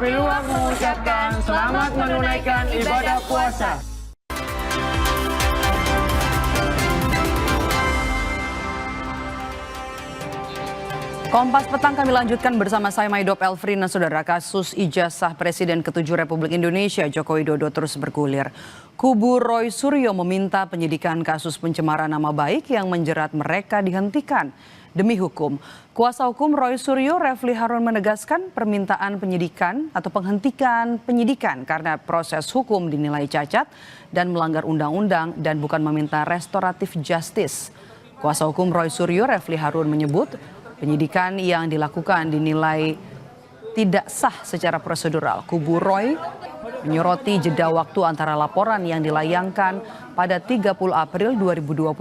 Kami luar mengucapkan selamat menunaikan ibadah puasa. Kompas Petang kami lanjutkan bersama saya Maidop Elfrina. Saudara, kasus ijazah Presiden ke-7 Republik Indonesia Joko Widodo terus bergulir. Kubu Roy Suryo meminta penyidikan kasus pencemaran nama baik yang menjerat mereka dihentikan demi hukum. Kuasa hukum Roy Suryo, Refli Harun, menegaskan permintaan penyidikan atau penghentian penyidikan karena proses hukum dinilai cacat dan melanggar undang-undang dan bukan meminta restoratif justice. Kuasa hukum Roy Suryo, Refli Harun, menyebut penyidikan yang dilakukan dinilai tidak sah secara prosedural. Kubu Roy menyoroti jeda waktu antara laporan yang dilayangkan pada 30 April 2025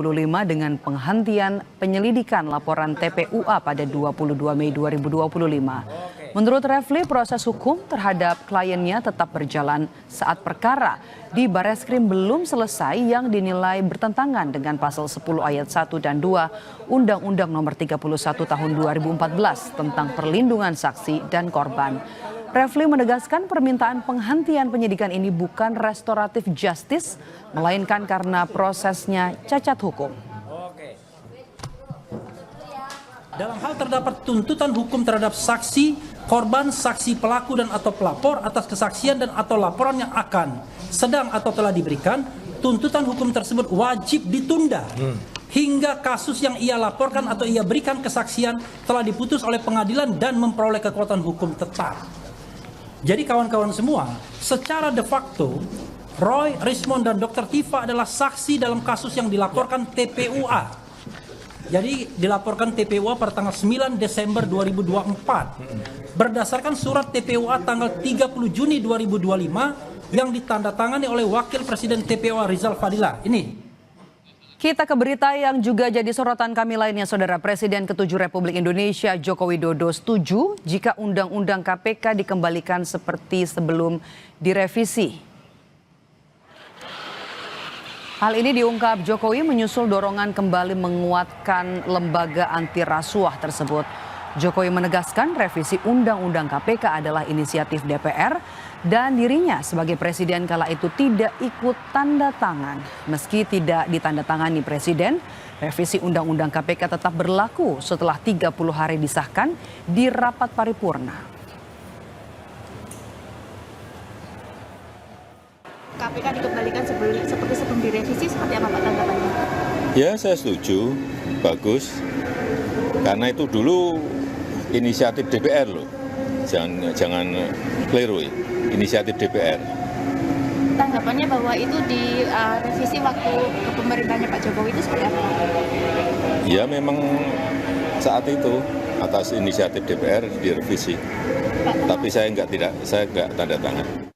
dengan penghentian penyelidikan laporan TPUA pada 22 Mei 2025. Menurut Refli, proses hukum terhadap kliennya tetap berjalan saat perkara di Bareskrim belum selesai yang dinilai bertentangan dengan pasal 10 ayat 1 dan 2 Undang-Undang Nomor 31 Tahun 2014 tentang perlindungan saksi dan korban. Refli menegaskan permintaan penghentian penyidikan ini bukan restoratif justice, melainkan karena prosesnya cacat hukum. Dalam hal terdapat tuntutan hukum terhadap saksi, korban, saksi pelaku dan atau pelapor atas kesaksian dan atau laporan yang akan, sedang atau telah diberikan, tuntutan hukum tersebut wajib ditunda hingga kasus yang ia laporkan atau ia berikan kesaksian telah diputus oleh pengadilan dan memperoleh kekuatan hukum tetap. Jadi kawan-kawan semua, secara de facto, Roy, Rismond, dan Dr. Tifa adalah saksi dalam kasus yang dilaporkan TPUA. Jadi dilaporkan TPUA pada tanggal 9 Desember 2024. Berdasarkan surat TPUA tanggal 30 Juni 2025 yang ditandatangani oleh Wakil Presiden TPUA Rizal Fadila. Ini. Kita ke berita yang juga jadi sorotan kami lainnya, Saudara. Presiden ke-7 Republik Indonesia Joko Widodo setuju jika Undang-Undang KPK dikembalikan seperti sebelum direvisi. Hal ini diungkap Jokowi menyusul dorongan kembali menguatkan lembaga anti rasuah tersebut. Jokowi menegaskan revisi Undang-Undang KPK adalah inisiatif DPR dan dirinya sebagai presiden kala itu tidak ikut tanda tangan. Meski tidak ditandatangani presiden, revisi Undang-Undang KPK tetap berlaku setelah 30 hari disahkan di rapat paripurna. KPK dikembalikan seperti sebelum direvisi, seperti apa Pak tanggapannya? Ya, saya setuju, bagus. Karena itu dulu inisiatif DPR loh, jangan keliru, inisiatif DPR. Tanggapannya bahwa itu direvisi waktu kepemerintahannya Pak Jokowi itu seperti apa? Ya memang saat itu atas inisiatif DPR direvisi, tapi saya nggak tanda tangan.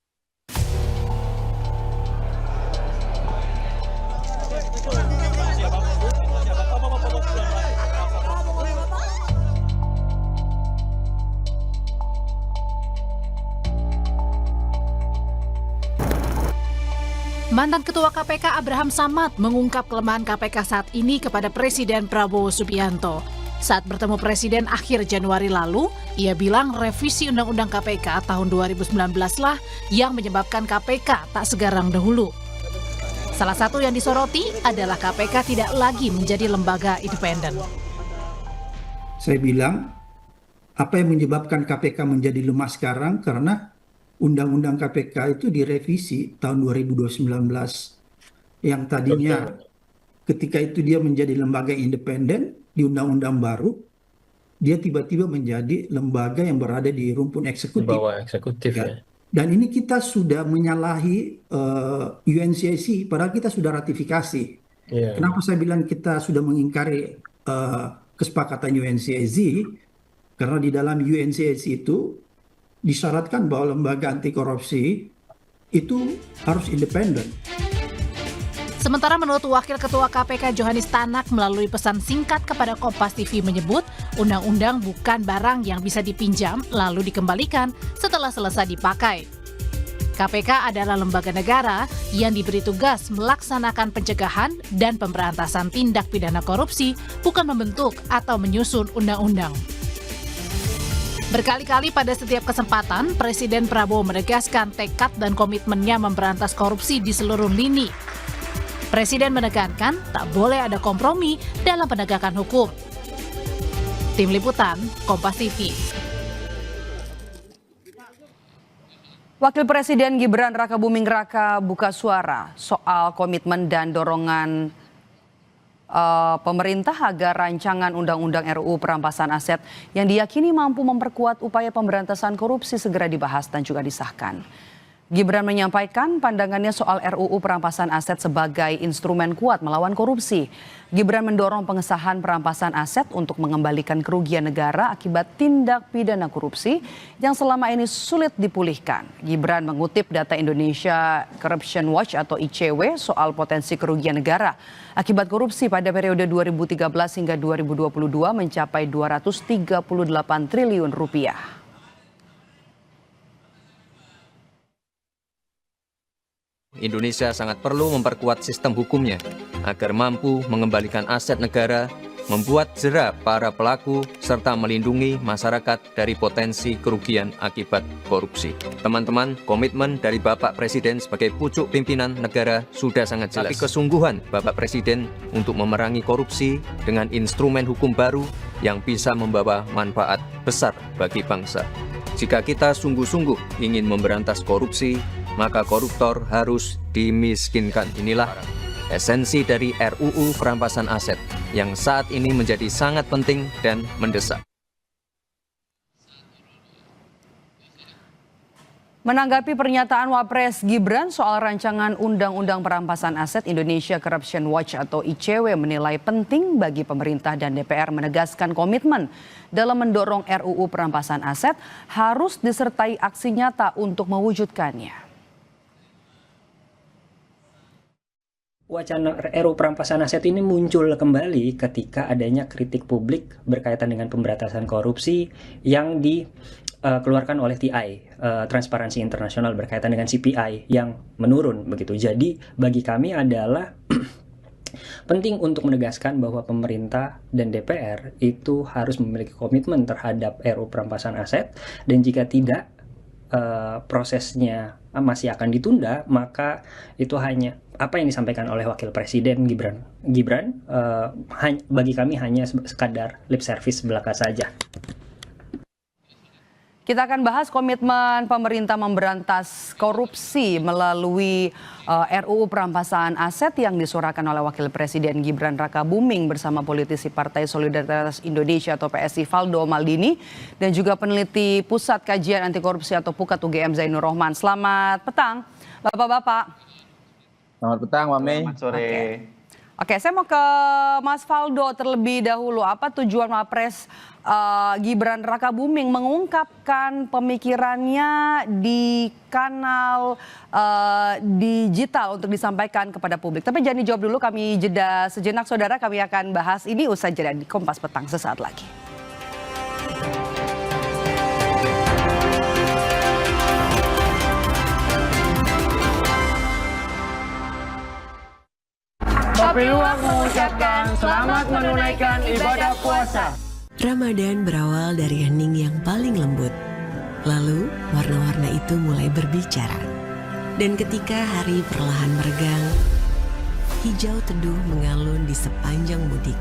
Mantan Ketua KPK Abraham Samad mengungkap kelemahan KPK saat ini kepada Presiden Prabowo Subianto. Saat bertemu Presiden akhir Januari lalu, ia bilang revisi Undang-Undang KPK tahun 2019 lah yang menyebabkan KPK tak segarang dahulu. Salah satu yang disoroti adalah KPK tidak lagi menjadi lembaga independen. Saya bilang, apa yang menyebabkan KPK menjadi lemah sekarang karena Undang-Undang KPK itu direvisi tahun 2019 yang tadinya ketika itu dia menjadi lembaga independen di undang-undang baru, dia tiba-tiba menjadi lembaga yang berada di rumpun eksekutif. Di bawah eksekutif ya. Dan ini kita sudah menyalahi UNCAC, padahal kita sudah ratifikasi. Yeah. Kenapa saya bilang kita sudah mengingkari kesepakatan UNCAC? Karena di dalam UNCAC itu disyaratkan bahwa lembaga anti korupsi itu harus independen. Sementara menurut Wakil Ketua KPK Johanis Tanak melalui pesan singkat kepada Kompas TV menyebut undang-undang bukan barang yang bisa dipinjam lalu dikembalikan setelah selesai dipakai. KPK adalah lembaga negara yang diberi tugas melaksanakan pencegahan dan pemberantasan tindak pidana korupsi, bukan membentuk atau menyusun undang-undang. Berkali-kali pada setiap kesempatan, Presiden Prabowo menegaskan tekad dan komitmennya memberantas korupsi di seluruh lini. Presiden menekankan tak boleh ada kompromi dalam penegakan hukum. Tim Liputan, Kompas TV. Wakil Presiden Gibran Rakabuming Raka buka suara soal komitmen dan dorongan pemerintah agar rancangan Undang-Undang RUU Perampasan Aset yang diyakini mampu memperkuat upaya pemberantasan korupsi segera dibahas dan juga disahkan. Gibran menyampaikan pandangannya soal RUU Perampasan Aset sebagai instrumen kuat melawan korupsi. Gibran mendorong pengesahan perampasan aset untuk mengembalikan kerugian negara akibat tindak pidana korupsi yang selama ini sulit dipulihkan. Gibran mengutip data Indonesia Corruption Watch atau ICW soal potensi kerugian negara akibat korupsi pada periode 2013 hingga 2022 mencapai 238 triliun rupiah. Indonesia sangat perlu memperkuat sistem hukumnya agar mampu mengembalikan aset negara, membuat jera para pelaku, serta melindungi masyarakat dari potensi kerugian akibat korupsi. Teman-teman, komitmen dari Bapak Presiden sebagai pucuk pimpinan negara sudah sangat jelas. Tapi kesungguhan Bapak Presiden untuk memerangi korupsi dengan instrumen hukum baru yang bisa membawa manfaat besar bagi bangsa. Jika kita sungguh-sungguh ingin memberantas korupsi, maka koruptor harus dimiskinkan. Inilah esensi dari RUU Perampasan Aset yang saat ini menjadi sangat penting dan mendesak. Menanggapi pernyataan Wapres Gibran soal rancangan Undang-Undang Perampasan Aset, Indonesia Corruption Watch atau ICW menilai penting bagi pemerintah dan DPR menegaskan komitmen dalam mendorong RUU Perampasan Aset harus disertai aksi nyata untuk mewujudkannya. Wacana RUU Perampasan Aset ini muncul kembali ketika adanya kritik publik berkaitan dengan pemberantasan korupsi yang dikeluarkan oleh TI, Transparansi Internasional, berkaitan dengan CPI yang menurun begitu. Jadi bagi kami adalah penting untuk menegaskan bahwa pemerintah dan DPR itu harus memiliki komitmen terhadap RUU Perampasan Aset, dan jika tidak prosesnya masih akan ditunda, maka itu hanya apa yang disampaikan oleh Wakil Presiden Gibran bagi kami hanya sekadar lip service belaka saja. Kita akan bahas komitmen pemerintah memberantas korupsi melalui RUU Perampasan Aset yang disuarakan oleh Wakil Presiden Gibran Rakabuming bersama politisi Partai Solidaritas Indonesia atau PSI Valdo Maldini dan juga peneliti Pusat Kajian Anti Korupsi atau PUKAT UGM Zainur Rohman. Selamat petang, Bapak-bapak. Selamat petang, Mami. Selamat sore. Oke, saya mau ke Mas Valdo terlebih dahulu. Apa tujuan Wapres Gibran Rakabuming mengungkapkan pemikirannya di kanal digital untuk disampaikan kepada publik? Tapi jangan dijawab dulu, kami jeda sejenak saudara. Kami akan bahas ini usai jeda di Kompas Petang sesaat lagi. Kopi Luwak mengucapkan selamat menunaikan ibadah puasa. Ramadan berawal dari hening yang paling lembut. Lalu warna-warna itu mulai berbicara. Dan ketika hari perlahan meregang, hijau teduh mengalun di sepanjang mudik.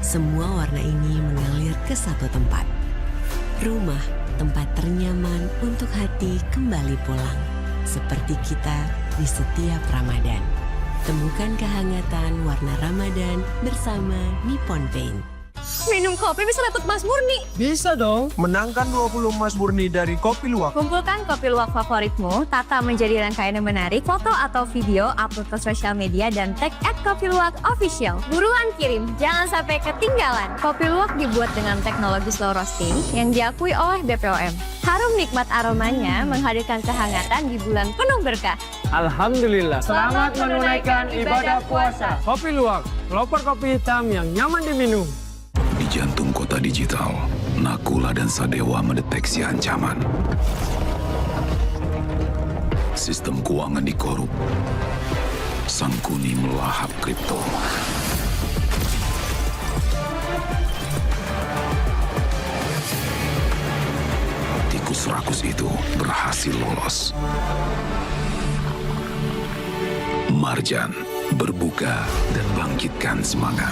Semua warna ini mengalir ke satu tempat. Rumah, tempat ternyaman untuk hati kembali pulang. Seperti kita di setiap Ramadan. Temukan kehangatan warna Ramadan bersama Nippon Paint. Minum kopi bisa dapat emas murni. Bisa dong, menangkan 20 emas murni dari Kopi Luwak. Kumpulkan kopi luwak favoritmu, tata menjadi rangkaian yang menarik, foto atau video, upload ke sosial media, dan tag @kopiluwakofficial. Buruan kirim, jangan sampai ketinggalan. Kopi luwak dibuat dengan teknologi slow roasting yang diakui oleh BPOM. Harum nikmat aromanya menghadirkan kehangatan di bulan penuh berkah. Alhamdulillah, selamat menunaikan ibadah puasa. Kopi Luwak, pelopor kopi hitam yang nyaman diminum. Di jantung kota digital, Nakula dan Sadewa mendeteksi ancaman. Sistem keuangan dikorup. Sangkuni melahap kripto. tikus rakus itu berhasil lolos. Marjan, berbuka dan bangkitkan semangat.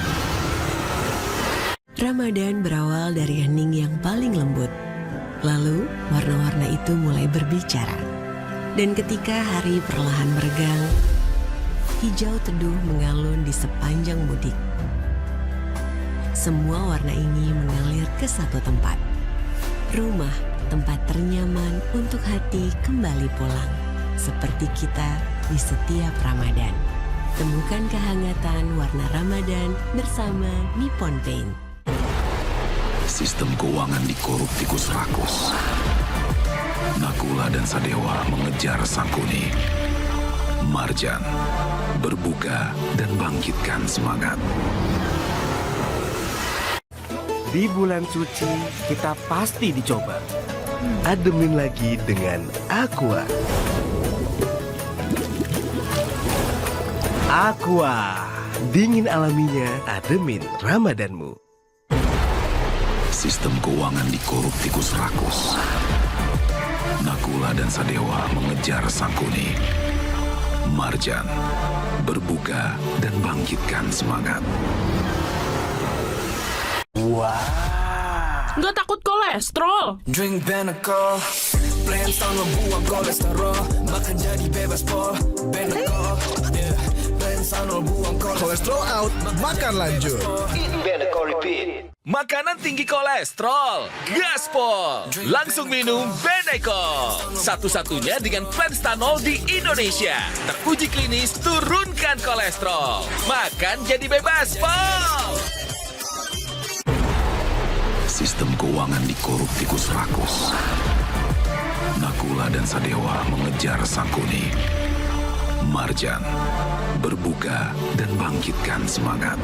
Ramadan berawal dari hening yang paling lembut. Lalu, warna-warna itu mulai berbicara. Dan ketika hari perlahan meregang, hijau teduh mengalun di sepanjang mudik. Semua warna ini mengalir ke satu tempat. Rumah, tempat ternyaman untuk hati kembali pulang. Seperti kita di setiap Ramadan. Temukan kehangatan warna Ramadan bersama Nippon Paint. Sistem keuangan dikorup tikus rakus. Nakula dan Sadewa mengejar Sangkuni. Marjan, berbuka dan bangkitkan semangat. Di bulan suci, kita pasti dicoba. Ademin lagi dengan Aqua. Aqua, dingin alaminya, ademin Ramadanmu. Sistem keuangan dikorup tikus rakus. Nakula dan Sadewa mengejar Sangkuni. Marjan, berbuka dan bangkitkan semangat. Wah. Nggak takut kolesterol? Drink Benecol, plan sama buang kolesterol, makan jadi bebas pol. Benecol, yeah. Plan sama buang Kolesterol out, makan lanjut. Eat Benecol repeat. Makanan tinggi kolesterol, gaspol. Langsung minum Benecol. Satu-satunya dengan Planstanol di Indonesia. Teruji klinis turunkan kolesterol. Makan jadi bebas, pol. Sistem keuangan dikorup tikus rakus. Nakula dan Sadewa mengejar Sangkuni. Marjan, berbuka dan bangkitkan semangat.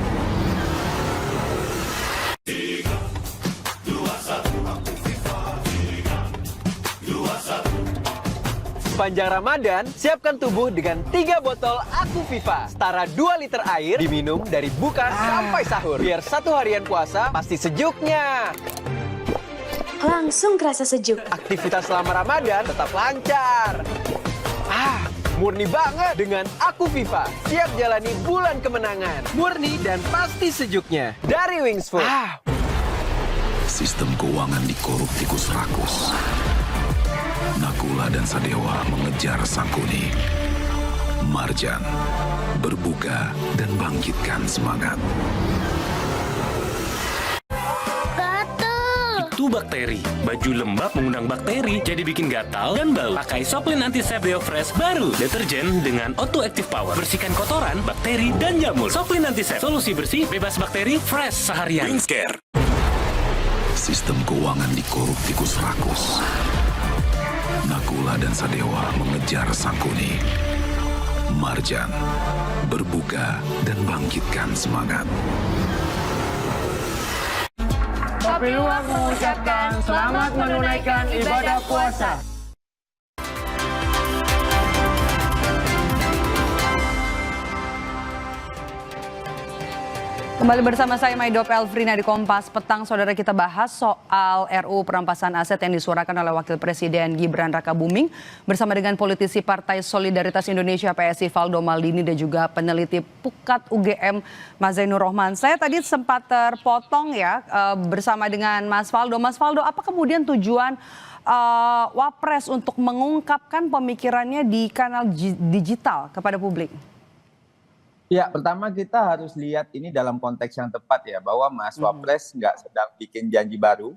Sepanjang Ramadan, siapkan tubuh dengan 3 botol Aku Viva. Setara 2 liter air diminum dari buka sampai sahur. Biar satu harian puasa pasti sejuknya. Langsung kerasa sejuk. Aktivitas selama Ramadan tetap lancar. Murni banget dengan Aku Viva. Siap jalani bulan kemenangan. Murni dan pasti sejuknya. Dari Wings Food. Sistem keuangan dikorup tikus rakus. Nakula dan Sadewa mengejar Sangkuni. Marjan, berbuka dan bangkitkan semangat. Itu bakteri. Baju lembab mengundang bakteri, jadi bikin gatal dan bau. Pakai Soplin Antisep Deo Fresh baru. Deterjen dengan Auto Active Power. Bersihkan kotoran, bakteri, dan jamur. Soplin Antisep. Solusi bersih, bebas bakteri, fresh seharian. Wingscare. Sistem keuangan dikorup tikus rakus. Nakula dan Sadewa mengejar Sangkuni. Marjan, berbuka dan bangkitkan semangat. Kopi Luwak mengucapkan selamat menunaikan ibadah puasa. Kembali bersama saya Maidop Elfrina di Kompas Petang. Saudara, kita bahas soal RUU perampasan aset yang disuarakan oleh Wakil Presiden Gibran Rakabuming bersama dengan politisi Partai Solidaritas Indonesia PSI Valdo Maldini dan juga peneliti Pukat UGM Mas Zainur Rohman. Saya tadi sempat terpotong ya bersama dengan Mas Valdo. Mas Valdo, apa kemudian tujuan Wapres untuk mengungkapkan pemikirannya di kanal digital kepada publik? Ya, pertama kita harus lihat ini dalam konteks yang tepat ya, bahwa Mas Wapres nggak sedang bikin janji baru.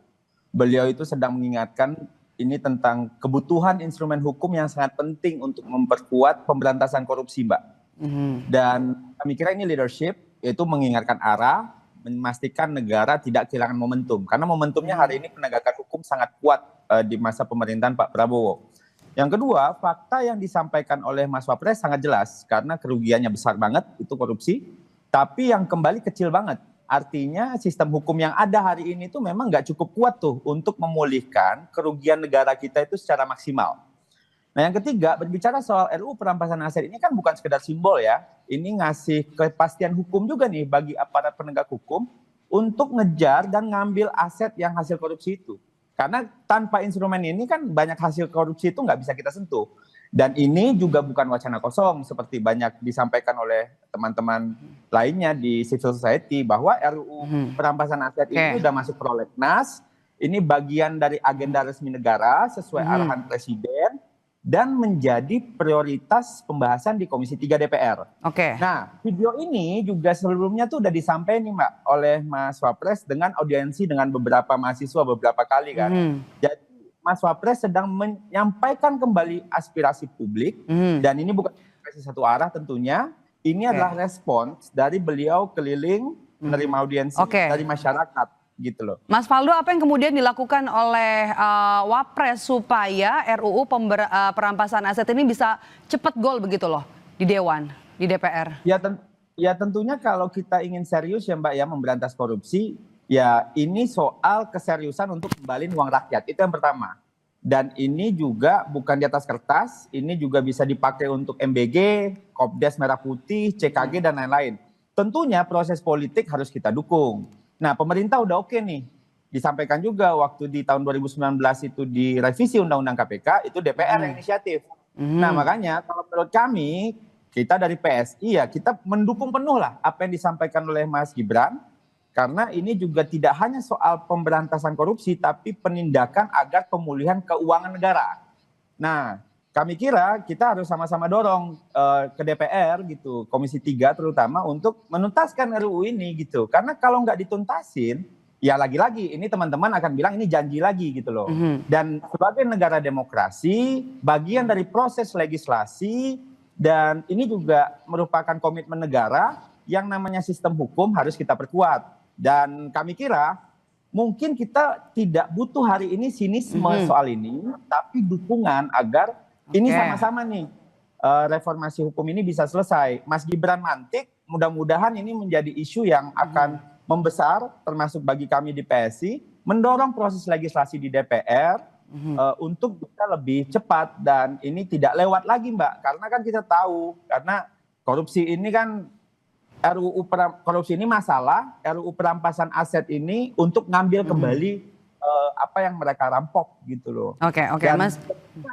Beliau itu sedang mengingatkan ini tentang kebutuhan instrumen hukum yang sangat penting untuk memperkuat pemberantasan korupsi, Mbak. Dan kami kira ini leadership, yaitu mengingatkan arah, memastikan negara tidak kehilangan momentum. Karena momentumnya hari ini penegakan hukum sangat kuat di masa pemerintahan Pak Prabowo. Yang kedua, fakta yang disampaikan oleh Mas Wapres sangat jelas karena kerugiannya besar banget, itu korupsi, tapi yang kembali kecil banget. Artinya sistem hukum yang ada hari ini tuh memang nggak cukup kuat tuh untuk memulihkan kerugian negara kita itu secara maksimal. Nah yang ketiga, berbicara soal RUU perampasan aset ini kan bukan sekedar simbol ya, ini ngasih kepastian hukum juga nih bagi aparat penegak hukum untuk ngejar dan ngambil aset yang hasil korupsi itu. Karena tanpa instrumen ini kan banyak hasil korupsi itu nggak bisa kita sentuh. Dan ini juga bukan wacana kosong seperti banyak disampaikan oleh teman-teman lainnya di civil society bahwa RUU perampasan aset ini sudah masuk prolegnas. Ini bagian dari agenda resmi negara sesuai arahan Presiden dan menjadi prioritas pembahasan di Komisi 3 DPR. Nah, video ini juga sebelumnya tuh udah disampaikan nih Mbak oleh Mas Wapres dengan audiensi dengan beberapa mahasiswa beberapa kali kan. Jadi Mas Wapres sedang menyampaikan kembali aspirasi publik dan ini bukan aspirasi satu arah tentunya. Ini adalah respons dari beliau keliling menerima audiensi dari masyarakat gitu loh. Mas Faldo, apa yang kemudian dilakukan oleh Wapres supaya RUU perampasan aset ini bisa cepat gol begitu loh di Dewan, di DPR? Ya tentunya kalau kita ingin serius ya Mbak ya memberantas korupsi, ya ini soal keseriusan untuk kembaliin uang rakyat, itu yang pertama. Dan ini juga bukan di atas kertas, ini juga bisa dipakai untuk MBG, Kopdes Merah Putih, CKG dan lain-lain. Tentunya proses politik harus kita dukung. Nah pemerintah udah oke nih, disampaikan juga waktu di tahun 2019 itu direvisi Undang-Undang KPK, itu DPR yang inisiatif. Nah makanya kalau menurut kami, kita dari PSI ya kita mendukung penuh lah apa yang disampaikan oleh Mas Gibran. Karena ini juga tidak hanya soal pemberantasan korupsi, tapi penindakan agar pemulihan keuangan negara. Nah, kami kira kita harus sama-sama dorong ke DPR gitu, Komisi 3 terutama untuk menuntaskan RUU ini gitu. Karena kalau nggak dituntasin, ya lagi-lagi ini teman-teman akan bilang ini janji lagi gitu loh. Dan sebagai negara demokrasi, bagian dari proses legislasi dan ini juga merupakan komitmen negara yang namanya sistem hukum harus kita perkuat. Dan kami kira mungkin kita tidak butuh hari ini sinisme soal ini, tapi dukungan agar ini sama-sama nih reformasi hukum ini bisa selesai. Mas Gibran mantik, mudah-mudahan ini menjadi isu yang akan membesar termasuk bagi kami di PSI, mendorong proses legislasi di DPR untuk bisa lebih cepat dan ini tidak lewat lagi Mbak. Karena kan kita tahu, karena korupsi ini kan RUU korupsi ini masalah, RUU perampasan aset ini untuk ngambil kembali apa yang mereka rampok gitu loh. Oke, Mas.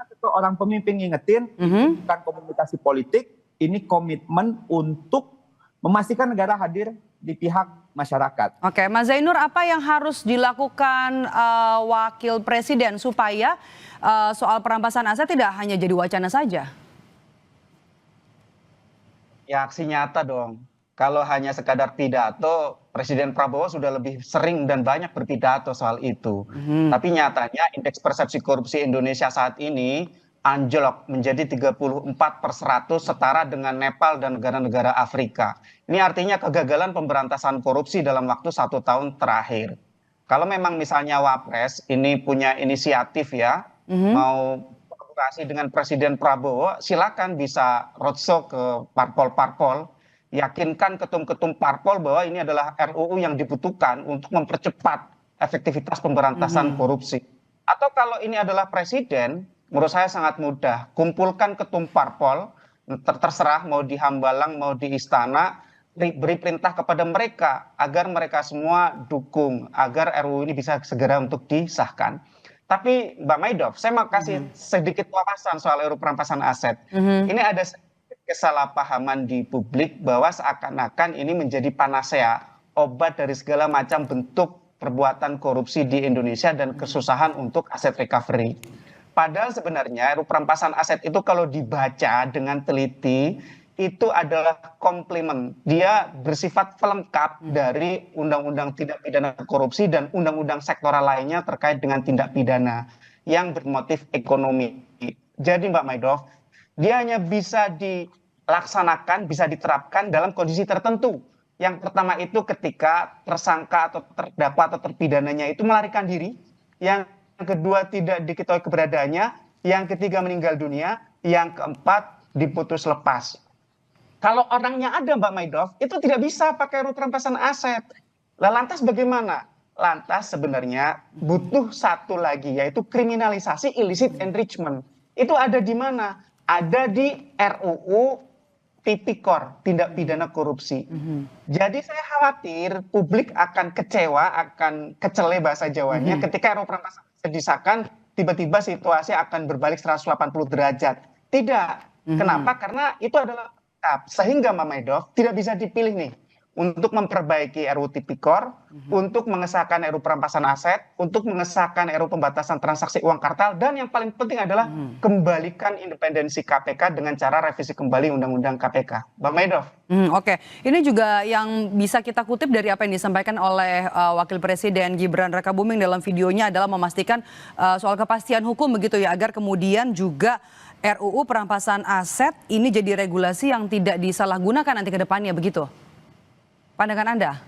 Itu orang pemimpin ngingetin, ini bukan komunikasi politik, ini komitmen untuk memastikan negara hadir di pihak masyarakat. Oke, Mas Zainur, apa yang harus dilakukan Wakil Presiden supaya soal perampasan aset tidak hanya jadi wacana saja? Ya aksi nyata dong. Kalau hanya sekadar pidato, Presiden Prabowo sudah lebih sering dan banyak berpidato soal itu. Tapi nyatanya indeks persepsi korupsi Indonesia saat ini anjlok menjadi 34/100 setara dengan Nepal dan negara-negara Afrika. Ini artinya kegagalan pemberantasan korupsi dalam waktu 1 tahun terakhir. Kalau memang misalnya Wapres ini punya inisiatif ya, mau kolaborasi dengan Presiden Prabowo, silakan bisa roadshow ke parpol-parpol, yakinkan ketum-ketum parpol bahwa ini adalah RUU yang dibutuhkan untuk mempercepat efektivitas pemberantasan korupsi. Atau kalau ini adalah presiden, menurut saya sangat mudah. Kumpulkan ketum parpol, terserah mau di Hambalang, mau di Istana, beri perintah kepada mereka agar mereka semua dukung, agar RUU ini bisa segera untuk disahkan. Tapi Mbak Maidov, saya mau kasih sedikit wawasan soal RUU perampasan aset. Ini ada kesalahpahaman di publik bahwa seakan-akan ini menjadi panacea, obat dari segala macam bentuk perbuatan korupsi di Indonesia dan kesusahan untuk aset recovery. Padahal sebenarnya RUU perampasan aset itu kalau dibaca dengan teliti itu adalah komplement. Dia bersifat pelengkap dari undang-undang tindak pidana korupsi dan undang-undang sektoral lainnya terkait dengan tindak pidana yang bermotif ekonomi. Jadi Mbak Maidov, dia hanya bisa dilaksanakan, bisa diterapkan dalam kondisi tertentu. Yang pertama itu ketika tersangka atau terdakwa atau terpidananya itu melarikan diri. Yang kedua tidak diketahui keberadaannya. Yang ketiga meninggal dunia. Yang keempat diputus lepas. Kalau orangnya ada Mbak Maidov, itu tidak bisa pakai RUU perampasan aset. Lah lantas bagaimana? Lantas sebenarnya butuh satu lagi, yaitu kriminalisasi illicit enrichment. Itu ada di mana? Ada di RUU Tipikor, tindak pidana korupsi. Jadi saya khawatir publik akan kecewa, akan kecele bahasa Jawanya ketika RUU perampasan aset disahkan tiba-tiba situasi akan berbalik 180 derajat. Tidak. Kenapa? Karena itu adalah sehingga Mbak Maidoff tidak bisa dipilih nih untuk memperbaiki RUU Tipikor, untuk mengesahkan RUU perampasan aset, untuk mengesahkan RUU pembatasan transaksi uang kartal, dan yang paling penting adalah kembalikan independensi KPK dengan cara revisi kembali Undang-Undang KPK. Mbak Maidoff. Oke, ini juga yang bisa kita kutip dari apa yang disampaikan oleh Wakil Presiden Gibran Rakabuming dalam videonya adalah memastikan soal kepastian hukum begitu ya, agar kemudian juga RUU perampasan aset ini jadi regulasi yang tidak disalahgunakan nanti ke depannya begitu. Pandangan Anda?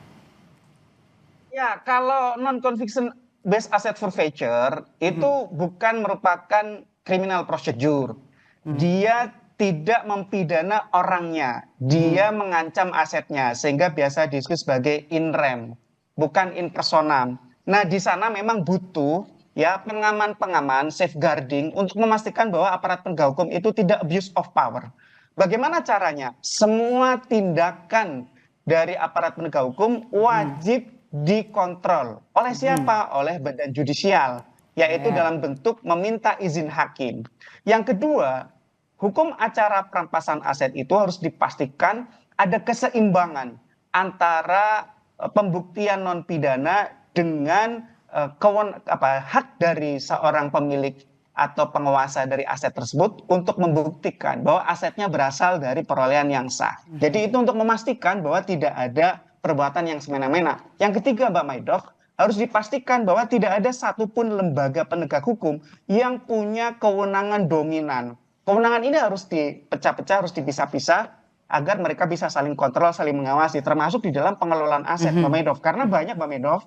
Ya, kalau non-conviction based asset forfeiture itu bukan merupakan criminal procedure. Dia tidak mempidana orangnya, dia mengancam asetnya, sehingga biasa disebut sebagai in rem, bukan in personam. Nah, di sana memang butuh ya pengaman-pengaman, safeguarding untuk memastikan bahwa aparat penegak hukum itu tidak abuse of power. Bagaimana caranya? Semua tindakan dari aparat penegak hukum wajib dikontrol. Oleh siapa? Oleh badan judisial, yaitu dalam bentuk meminta izin hakim. Yang kedua, hukum acara perampasan aset itu harus dipastikan ada keseimbangan antara pembuktian non pidana dengan hak dari seorang pemilik atau penguasa dari aset tersebut untuk membuktikan bahwa asetnya berasal dari perolehan yang sah. Jadi itu untuk memastikan bahwa tidak ada perbuatan yang semena-mena. Yang ketiga, Mbak Maidoff, harus dipastikan bahwa tidak ada satupun lembaga penegak hukum yang punya kewenangan dominan. Kewenangan ini harus dipecah-pecah, harus dipisah-pisah agar mereka bisa saling kontrol, saling mengawasi, termasuk di dalam pengelolaan aset, Mbak Maidoff. Karena banyak, Mbak Maidoff,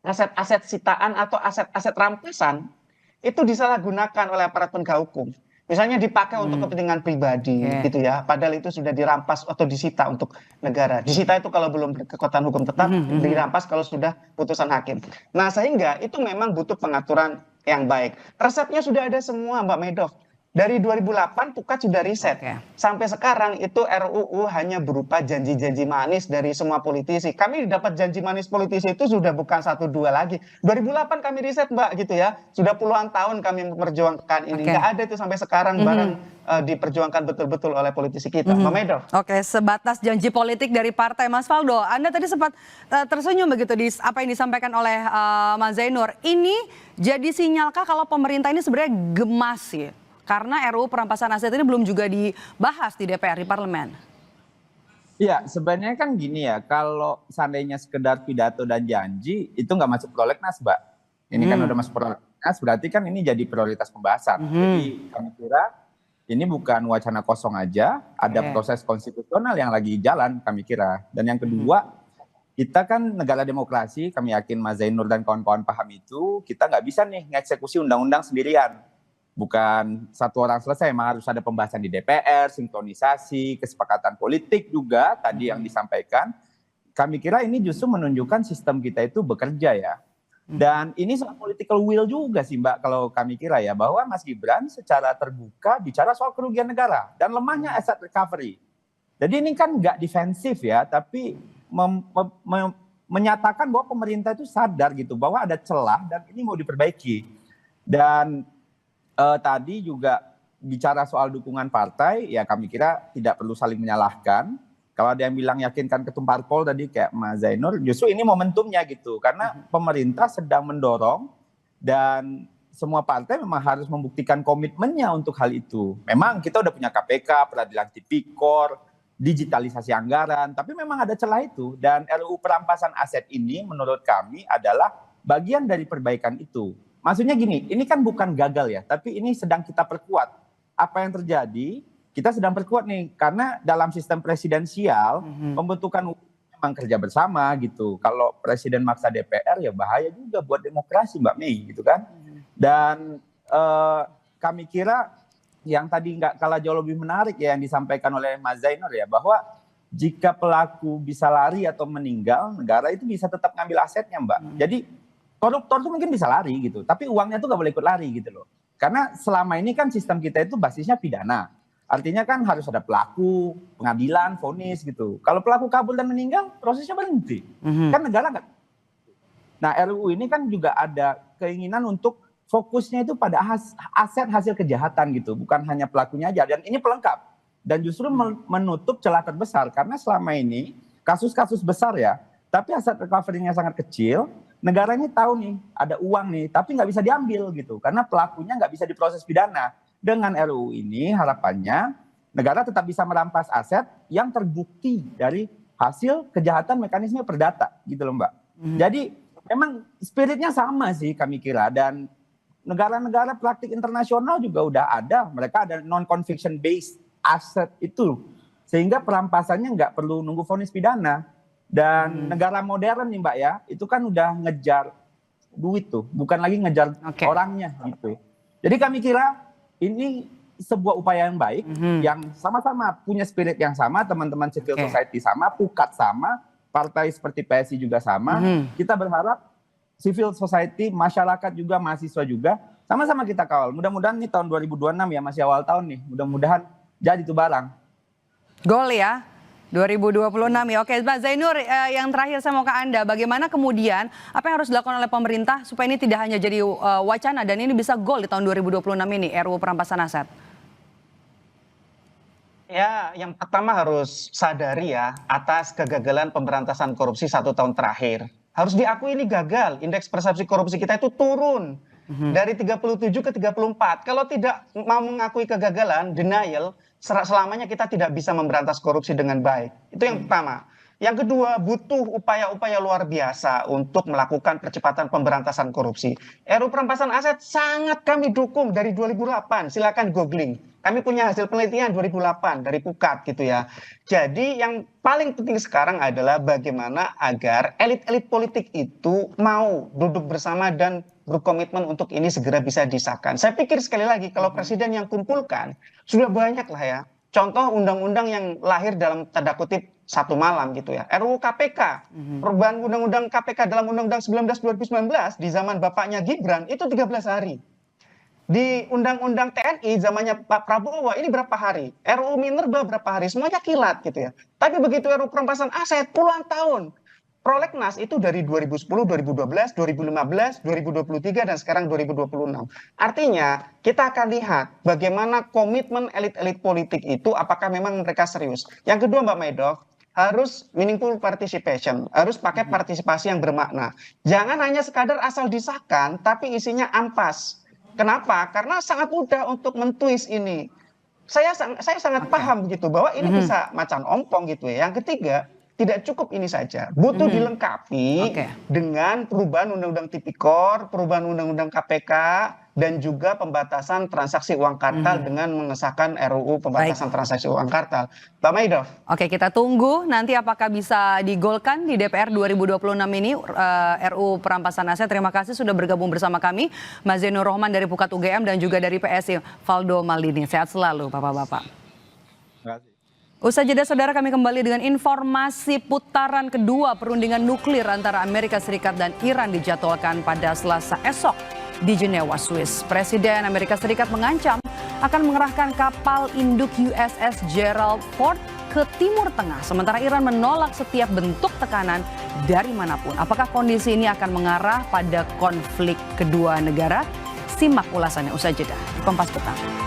aset-aset sitaan atau aset-aset rampasan itu disalahgunakan oleh aparat penegak hukum. Misalnya dipakai untuk kepentingan pribadi gitu ya. Padahal itu sudah dirampas atau disita untuk negara. Disita itu kalau belum berkekuatan hukum tetap, dirampas kalau sudah putusan hakim. Nah, sehingga itu memang butuh pengaturan yang baik. Resepnya sudah ada semua, Mbak Maidoff. Dari 2008 Pukat sudah riset. Sampai sekarang itu RUU hanya berupa janji-janji manis dari semua politisi. Kami dapat janji manis politisi itu sudah bukan 1-2 lagi. 2008 kami riset, Mbak, gitu ya. Sudah puluhan tahun kami memperjuangkan ini. Nggak ada itu sampai sekarang barang diperjuangkan betul-betul oleh politisi kita. Mbak Maidoff. Oke, sebatas janji politik dari partai. Mas Faldo, Anda tadi sempat tersenyum begitu di apa yang disampaikan oleh Mas Zainur. Ini jadi sinyalkah kalau pemerintah ini sebenarnya gemas ya? Karena RUU perampasan aset ini belum juga dibahas di DPR, di parlemen. Iya, sebenarnya kan gini ya, kalau seandainya sekedar pidato dan janji, itu nggak masuk prolegnas, Mbak. Ini kan udah masuk prolegnas, berarti kan ini jadi prioritas pembahasan. Jadi kami kira ini bukan wacana kosong aja, ada proses konstitusional yang lagi jalan, kami kira. Dan yang kedua, kita kan negara demokrasi, kami yakin Mas Zainur dan kawan-kawan paham itu, kita nggak bisa nih ngeksekusi undang-undang sendirian. Bukan satu orang selesai, memang harus ada pembahasan di DPR, sinkronisasi, kesepakatan politik juga tadi yang disampaikan. Kami kira ini justru menunjukkan sistem kita itu bekerja ya. Dan ini soal political will juga sih, Mbak, kalau kami kira ya, bahwa Mas Gibran secara terbuka bicara soal kerugian negara dan lemahnya asset recovery. Jadi ini kan nggak defensif ya, tapi menyatakan bahwa pemerintah itu sadar gitu, bahwa ada celah dan ini mau diperbaiki. Dan tadi juga bicara soal dukungan partai, ya kami kira tidak perlu saling menyalahkan. Kalau ada yang bilang yakinkan ketum parpol tadi kayak Mas Zainur, justru ini momentumnya gitu. Karena pemerintah sedang mendorong dan semua partai memang harus membuktikan komitmennya untuk hal itu. Memang kita udah punya KPK, peradilan tipikor, digitalisasi anggaran, tapi memang ada celah itu. Dan RUU perampasan aset ini menurut kami adalah bagian dari perbaikan itu. Maksudnya gini, ini kan bukan gagal ya, tapi ini sedang kita perkuat. Apa yang terjadi, kita sedang perkuat nih, karena dalam sistem presidensial, pembentukan memang kerja bersama gitu. Kalau presiden maksa DPR ya bahaya juga buat demokrasi, Mbak Mei gitu kan. Dan kami kira yang tadi nggak kalah jauh lebih menarik ya yang disampaikan oleh Mas Zainur ya, bahwa jika pelaku bisa lari atau meninggal, negara itu bisa tetap ngambil asetnya, Mbak. Jadi koruptor itu mungkin bisa lari gitu, tapi uangnya tuh nggak boleh ikut lari gitu loh. Karena selama ini kan sistem kita itu basisnya pidana. Artinya kan harus ada pelaku, pengadilan, vonis gitu. Kalau pelaku kabur dan meninggal, prosesnya berhenti. Kan negara nggak. Nah, RUU ini kan juga ada keinginan untuk fokusnya itu pada aset hasil kejahatan gitu, bukan hanya pelakunya aja. Dan ini pelengkap dan justru menutup celah terbesar karena selama ini kasus-kasus besar ya, tapi aset recovery-nya sangat kecil. Negara ini tahu nih ada uang nih, tapi nggak bisa diambil gitu karena pelakunya nggak bisa diproses pidana. Dengan RUU ini harapannya negara tetap bisa merampas aset yang terbukti dari hasil kejahatan mekanisme perdata gitu loh Mbak. Jadi memang spiritnya sama sih kami kira, dan negara-negara praktik internasional juga udah ada, mereka ada non-conviction based asset itu, sehingga perampasannya nggak perlu nunggu vonis pidana. Dan negara modern nih Mbak ya, itu kan udah ngejar duit tuh, bukan lagi ngejar orangnya gitu. Jadi kami kira ini sebuah upaya yang baik, yang sama-sama punya spirit yang sama, teman-teman civil society sama, pukat sama, partai seperti PSI juga sama. Kita berharap civil society, masyarakat juga, mahasiswa juga, sama-sama kita kawal. Mudah-mudahan nih tahun 2026 ya, masih awal tahun nih, mudah-mudahan jadi tuh barang. Gol ya, 2026 ya. Oke, Pak Zainur, yang terakhir saya mau ke Anda, bagaimana kemudian apa yang harus dilakukan oleh pemerintah supaya ini tidak hanya jadi wacana dan ini bisa gol di tahun 2026 ini, RUU perampasan aset? Ya, yang pertama harus sadari ya, atas kegagalan pemberantasan korupsi 1 tahun terakhir. Harus diakui ini gagal, indeks persepsi korupsi kita itu turun dari 37 ke 34. Kalau tidak mau mengakui kegagalan, denial, selamanya kita tidak bisa memberantas korupsi dengan baik. Itu yang pertama. Yang kedua, butuh upaya-upaya luar biasa untuk melakukan percepatan pemberantasan korupsi. RUU perampasan aset sangat kami dukung dari 2008. Silakan googling. Kami punya hasil penelitian 2008 dari Pukat gitu ya. Jadi yang paling penting sekarang adalah bagaimana agar elit-elit politik itu mau duduk bersama dan berkomitmen untuk ini segera bisa disahkan. Saya pikir sekali lagi kalau presiden yang kumpulkan sudah banyak lah ya. Contoh undang-undang yang lahir dalam tanda kutip 1 malam gitu ya. RUU KPK, perubahan undang-undang KPK dalam undang-undang 19/2019 di zaman bapaknya Gibran itu 13 hari. Di undang-undang TNI zamannya Pak Prabowo ini berapa hari? RUU Minerba berapa hari? Semuanya kilat gitu ya. Tapi begitu RUU perampasan aset puluhan tahun. Prolegnas itu dari 2010, 2012, 2015, 2023 dan sekarang 2026. Artinya kita akan lihat bagaimana komitmen elit-elit politik itu apakah memang mereka serius. Yang kedua Mbak Maido, harus meaningful participation, harus pakai partisipasi yang bermakna. Jangan hanya sekadar asal disahkan tapi isinya ampas. Kenapa? Karena sangat mudah untuk mentwist ini. Saya sangat paham gitu bahwa ini bisa macan ompong gitu ya. Yang ketiga, tidak cukup ini saja. Butuh dilengkapi dengan perubahan Undang-Undang Tipikor, perubahan Undang-Undang KPK, dan juga pembatasan transaksi uang kartal dengan mengesahkan RUU pembatasan transaksi uang kartal. Pak Maido. Oke, kita tunggu nanti apakah bisa digolkan di DPR 2026 ini RUU perampasan aset. Terima kasih sudah bergabung bersama kami, Mas Zainur Rohman dari Pukat UGM dan juga dari PSI Valdo Maldini. Sehat selalu Bapak-bapak. Terima kasih. Usai jeda saudara, kami kembali dengan informasi putaran kedua perundingan nuklir antara Amerika Serikat dan Iran dijadwalkan pada Selasa esok di Jenewa, Swiss. Presiden Amerika Serikat mengancam akan mengerahkan kapal induk USS Gerald Ford ke Timur Tengah, sementara Iran menolak setiap bentuk tekanan dari manapun. Apakah kondisi ini akan mengarah pada konflik kedua negara? Simak ulasannya usai jeda di Kompas Petang.